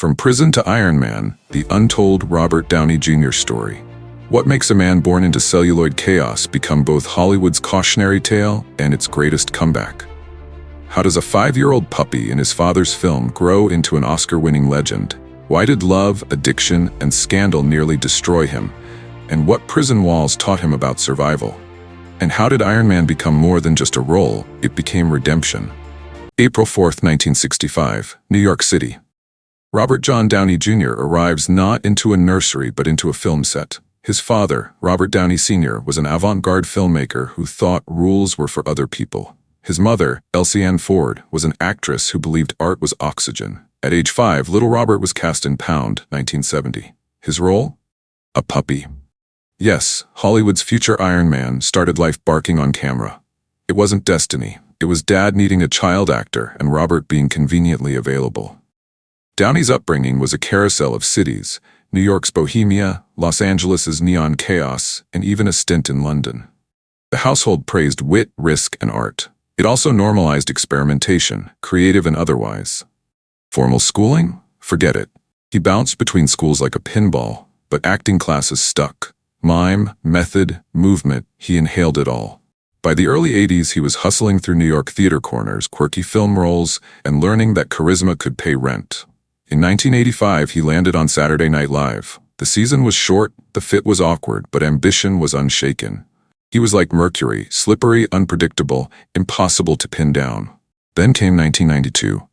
From prison to Iron Man, the untold Robert Downey Jr. story. What makes a man born into celluloid chaos become both Hollywood's cautionary tale and its greatest comeback? How does a 5-year-old puppy in his father's film grow into an Oscar-winning legend? Why did love, addiction, and scandal nearly destroy him? And what prison walls taught him about survival? And how did Iron Man become more than just a role? It became redemption. April 4th, 1965, New York City. Robert John Downey Jr. arrives not into a nursery but into a film set. His father, Robert Downey Sr., was an avant-garde filmmaker who thought rules were for other people. His mother, Elsie Ann Ford, was an actress who believed art was oxygen. At age 5, little Robert was cast in Pound, 1970. His role? A puppy. Yes, Hollywood's future Iron Man started life barking on camera. It wasn't destiny. It was Dad needing a child actor and Robert being conveniently available. Downey's upbringing was a carousel of cities, New York's bohemia, Los Angeles's neon chaos, and even a stint in London. The household praised wit, risk, and art. It also normalized experimentation, creative and otherwise. Formal schooling? Forget it. He bounced between schools like a pinball, but acting classes stuck. Mime, method, movement, he inhaled it all. By the early 80s, he was hustling through New York theater corners, quirky film roles, and learning that charisma could pay rent. In 1985, he landed on Saturday Night Live. The season was short, the fit was awkward, but ambition was unshaken. He was like Mercury, slippery, unpredictable, impossible to pin down. Then came 1992.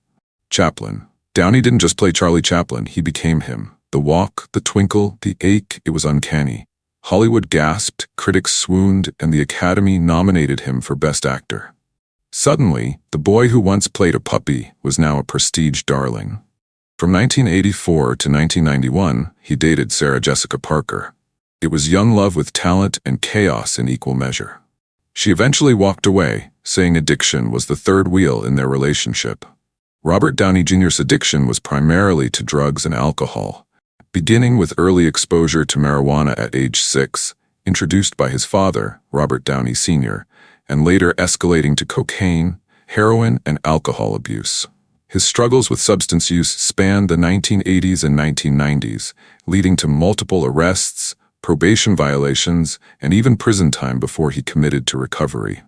Chaplin. Downey didn't just play Charlie Chaplin, he became him. The walk, the twinkle, the ache, it was uncanny. Hollywood gasped, critics swooned, and the Academy nominated him for Best Actor. Suddenly, the boy who once played a puppy was now a prestige darling. From 1984 to 1991, he dated Sarah Jessica Parker. It was young love with talent and chaos in equal measure. She eventually walked away, saying addiction was the third wheel in their relationship. Robert Downey Jr.'s addiction was primarily to drugs and alcohol, beginning with early exposure to marijuana at age 6, introduced by his father, Robert Downey Sr., and later escalating to cocaine, heroin, and alcohol abuse. His struggles with substance use spanned the 1980s and 1990s, leading to multiple arrests, probation violations, and even prison time before he committed to recovery.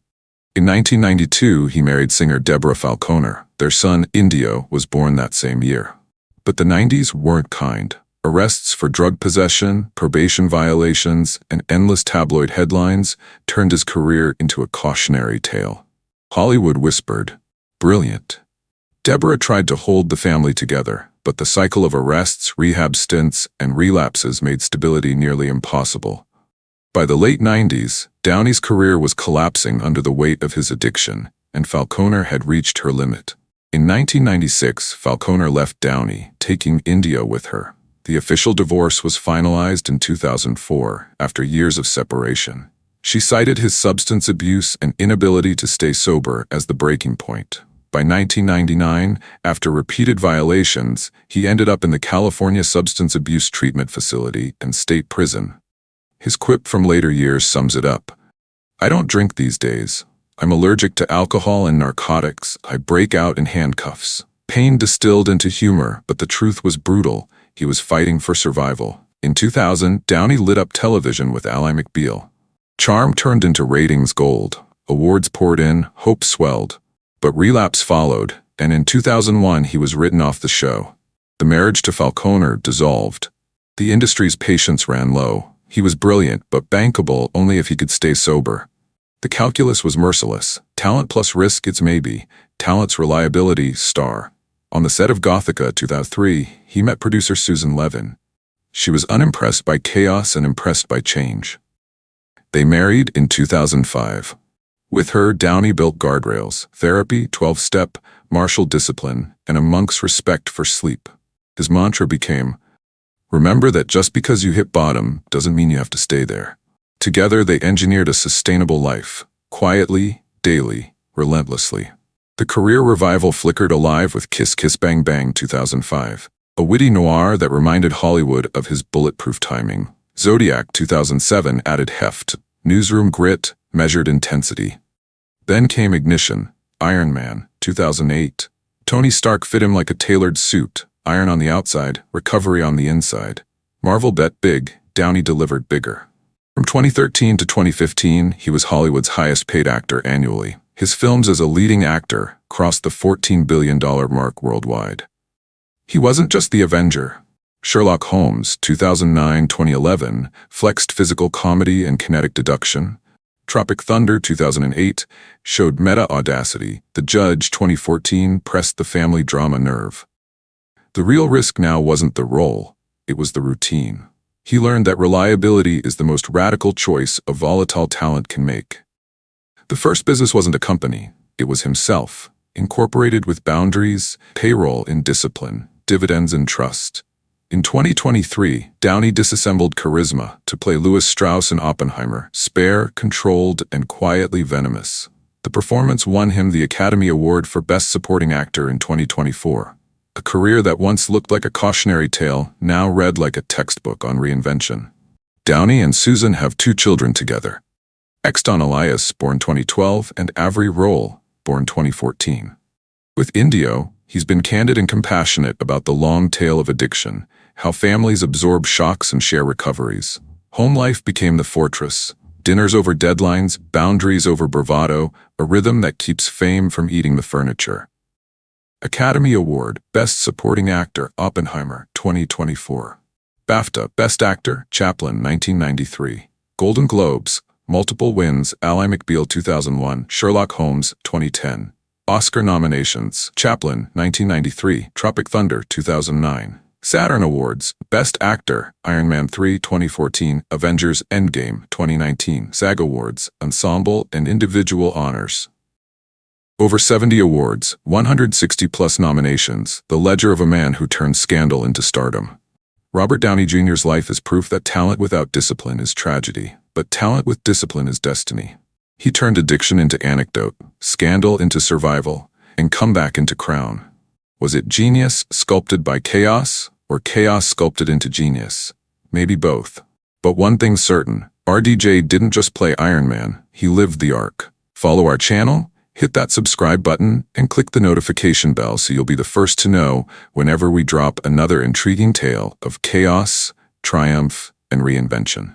In 1992, he married singer Deborah Falconer. Their son, Indio, was born that same year. But the 90s weren't kind. Arrests for drug possession, probation violations, and endless tabloid headlines turned his career into a cautionary tale. Hollywood whispered, "Brilliant." Deborah tried to hold the family together, but the cycle of arrests, rehab stints, and relapses made stability nearly impossible. By the late 90s, Downey's career was collapsing under the weight of his addiction, and Falconer had reached her limit. In 1996, Falconer left Downey, taking Indio with her. The official divorce was finalized in 2004, after years of separation. She cited his substance abuse and inability to stay sober as the breaking point. By 1999, after repeated violations, he ended up in the California Substance Abuse Treatment Facility and state prison. His quip from later years sums it up. "I don't drink these days. I'm allergic to alcohol and narcotics. I break out in handcuffs." Pain distilled into humor, but the truth was brutal. He was fighting for survival. In 2000, Downey lit up television with Ally McBeal. Charm turned into ratings gold. Awards poured in, hope swelled. But relapse followed, and in 2001 he was written off the show. The marriage to Falconer dissolved. The industry's patience ran low. He was brilliant, but bankable only if he could stay sober. The calculus was merciless. Talent plus risk, it's maybe. Talent's reliability, star. On the set of Gothica 2003, he met producer Susan Levin. She was unimpressed by chaos and impressed by change. They married in 2005. With her, Downey built guardrails, therapy, 12-step, martial discipline, and a monk's respect for sleep. His mantra became, "Remember that just because you hit bottom doesn't mean you have to stay there." Together, they engineered a sustainable life, quietly, daily, relentlessly. The career revival flickered alive with Kiss Kiss Bang Bang 2005, a witty noir that reminded Hollywood of his bulletproof timing. Zodiac 2007 added heft, newsroom grit, measured intensity. Then came Ignition, Iron Man, 2008. Tony Stark fit him like a tailored suit, iron on the outside, recovery on the inside. Marvel bet big, Downey delivered bigger. From 2013 to 2015, he was Hollywood's highest-paid actor annually. His films as a leading actor crossed the $14 billion mark worldwide. He wasn't just the Avenger. Sherlock Holmes, 2009-2011, flexed physical comedy and kinetic deduction. Tropic Thunder, 2008, showed meta-audacity. The Judge, 2014, pressed the family drama nerve. The real risk now wasn't the role, it was the routine. He learned that reliability is the most radical choice a volatile talent can make. The first business wasn't a company, it was himself, incorporated with boundaries, payroll in discipline, dividends in trust. In 2023, Downey disassembled charisma to play Lewis Strauss in Oppenheimer, spare, controlled, and quietly venomous. The performance won him the Academy Award for Best Supporting Actor in 2024. A career that once looked like a cautionary tale now read like a textbook on reinvention. Downey and Susan have 2 children together. Exton Elias, born 2012, and Avery Roll, born 2014. With Indio, he's been candid and compassionate about the long tail of addiction, how families absorb shocks and share recoveries. Home life became the fortress. Dinners over deadlines, boundaries over bravado, a rhythm that keeps fame from eating the furniture. Academy Award, Best Supporting Actor, Oppenheimer, 2024. BAFTA, Best Actor, Chaplin, 1993. Golden Globes, multiple wins, Ally McBeal, 2001, Sherlock Holmes, 2010. Oscar nominations, Chaplin, 1993, Tropic Thunder, 2009. Saturn Awards, Best Actor, Iron Man 3, 2014, Avengers Endgame, 2019. SAG Awards, Ensemble and Individual Honors. Over 70 awards, 160-plus nominations, the ledger of a man who turned scandal into stardom. Robert Downey Jr.'s life is proof that talent without discipline is tragedy, but talent with discipline is destiny. He turned addiction into anecdote, scandal into survival, and comeback into crown. Was it genius sculpted by chaos, or chaos sculpted into genius? Maybe both. But one thing's certain, RDJ didn't just play Iron Man, he lived the arc. Follow our channel, hit that subscribe button, and click the notification bell so you'll be the first to know whenever we drop another intriguing tale of chaos, triumph, and reinvention.